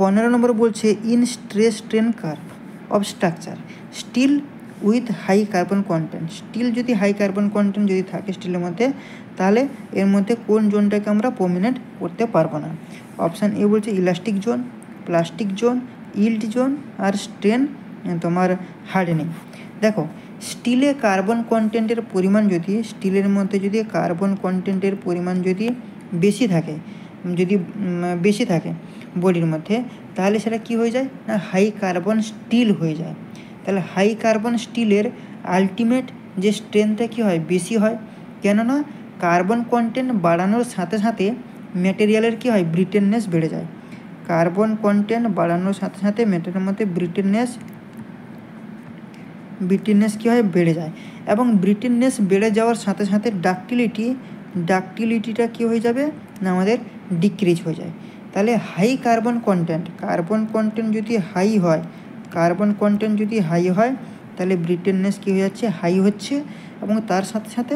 15 নম্বর বলছে in stress strain curve of structure steel with high carbon content. Steel যদি high carbon content যদি থাকে স্টিলের মধ্যে, তাহলে এর মধ্যে কোন জোনটাকে আমরা প্রমিনেন্ট করতে পারবো না? অপশান এ বলছে elastic zone, plastic zone, yield zone আর স্ট্রেন তোমার হার্ডেনিং। দেখো, স্টিলে কার্বন কন্টেন্টের পরিমাণ যদি স্টিলের মধ্যে যদি কার্বন কন্টেন্টের পরিমাণ যদি বেশি থাকে, যদি বেশি থাকে বডির মধ্যে, তাহলে সেটা কি হয়ে যায় না হাই কার্বন স্টিল হয়ে যায়। তাহলে হাই কার্বন স্টিলের আলটিমেট যে স্ট্রেংথটা কী হয় বেশি হয়, কেননা কার্বন কন্টেন্ট বাড়ানোর সাথে সাথে ম্যাটেরিয়ালের কী হয় ব্রিটেননেস বেড়ে যায়। কার্বন কন্টেন্ট বাড়ানোর সাথে সাথে ম্যাটেরিয়ালের মধ্যে ব্রিটেননেস কী হয় বেড়ে যায়, এবং ব্রিটেননেস বেড়ে যাওয়ার সাথে সাথে ডাকটিলিটিটা কী হয়ে যাবে না আমাদের ডিক্রিজ হয়ে যায়। তাহলে হাই কার্বন কন্টেন্ট যদি হাই হয় তাহলে ব্রিটেননেস কী হয়ে যাচ্ছে হাই হচ্ছে, এবং তার সাথে সাথে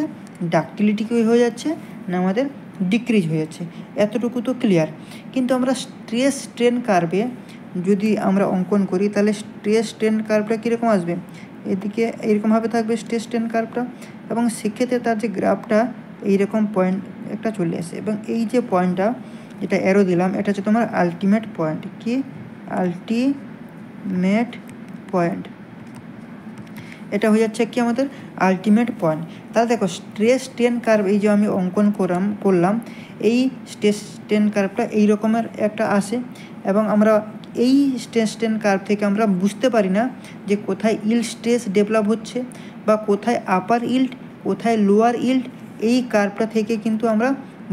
ডাকটিলিটি কী হয়ে যাচ্ছে না আমাদের ডিক্রিজ হয়ে যাচ্ছে। এতটুকু তো ক্লিয়ার। কিন্তু আমরা স্ট্রেস স্ট্রেন কার্ভে যদি আমরা অঙ্কন করি, তাহলে স্ট্রেস স্ট্রেন কার্ভটা কীরকম আসবে, এদিকে এইরকমভাবে থাকবে স্ট্রেস স্ট্রেন কার্ভটা, এবং সেক্ষেত্রে তার যে গ্রাফটা এইরকম পয়েন্ট একটা চলে আসে, এবং এই যে পয়েন্টটা যেটা অ্যারো দিলাম এটা হচ্ছে তোমার আলটিমেট পয়েন্ট। কি আলটিমেট পয়েন্ট, এটা হয়ে যাচ্ছে কি আমাদের আলটিমেট পয়েন্ট। তাহলে দেখো স্ট্রেস স্ট্রেন কার্ভ এই যে আমি অঙ্কন করলাম, এই স্ট্রেস স্ট্রেন কার্ভটা এই রকমের একটা আসে, এবং আমরা এই স্ট্রেস স্ট্রেন কার্ভ থেকে আমরা বুঝতে পারি না যে কোথায় ইল্ড স্ট্রেস ডেভেলপ হচ্ছে বা কোথায় আপার ইল্ড কোথায় লোয়ার ইল্ড, এই কার্ভটা থেকে কিন্তু আমরা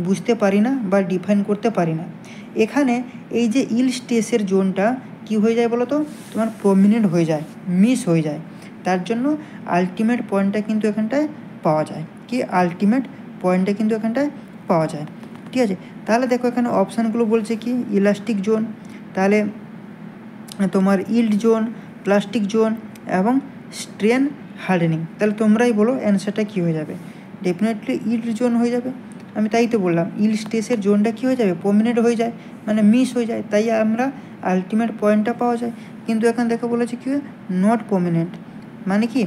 বুঝতে পারি না বা ডিফাইন করতে পারি না। এখানে এই যে ইল্ড স্ট্রেসের জোনটা কি হয়ে যায় বলো তো, তোমার প্রমিনেন্ট হয়ে যায়, মিস হয়ে যায়। তার জন্য আলটিমেট পয়েন্টটা কিন্তু এখানটায় পাওয়া যায়। ঠিক আছে, তাহলে দেখো এখানে অপশানগুলো বলছে কি ইলাস্টিক জোন, তাহলে তোমার ইল্ড জোন, প্লাস্টিক জোন এবং স্ট্রেন হার্ডেনিং। তাহলে তোমরাই বলো অ্যান্সারটা কী হয়ে যাবে? ডেফিনেটলি ইল্ড জোন হয়ে যাবে। আমি তাই তো বললাম ইল্ড স্ট্রেসের জোনটা কী হয়ে যাবে প্রমিনেন্ট হয়ে যায়, মানে মিস হয়ে যায়, তাই আমরা আলটিমেট পয়েন্টটা পাওয়া যায়। কিন্তু এখানে দেখো বলেছে কি নট প্রমিনেন্ট, মানে কি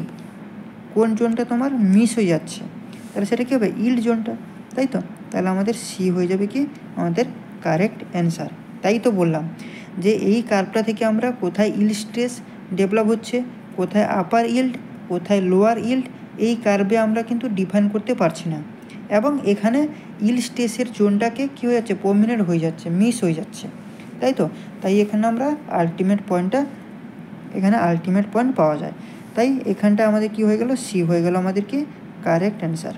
কোন জোনটা তোমার মিস হয়ে যাচ্ছে, তাহলে সেটা কী হবে ইল্ড জোনটা, তাই তো। তাহলে আমাদের সি হয়ে যাবে কি আমাদের কারেক্ট অ্যান্সার। তাই তো বললাম যে এই কার্ভটা থেকে আমরা কোথায় ইল্ড স্ট্রেস ডেভেলপ হচ্ছে, কোথায় আপার ইল্ড কোথায় লোয়ার ইল্ড, এই কার্ভে আমরা কিন্তু ডিফাইন করতে পারছি না, এবং এখানে ইল্ড স্ট্রেসের জোনটাকে কী হয়ে যাচ্ছে প্রমিনেন্ট হয়ে যাচ্ছে, মিস হয়ে যাচ্ছে, তাই তো। তাই এখানে আমরা আলটিমেট পয়েন্ট পাওয়া যায়। তাই এখানটা আমাদের কি হয়ে গেল সি হয়ে গেল আমাদের কি কারেক্ট অ্যান্সার।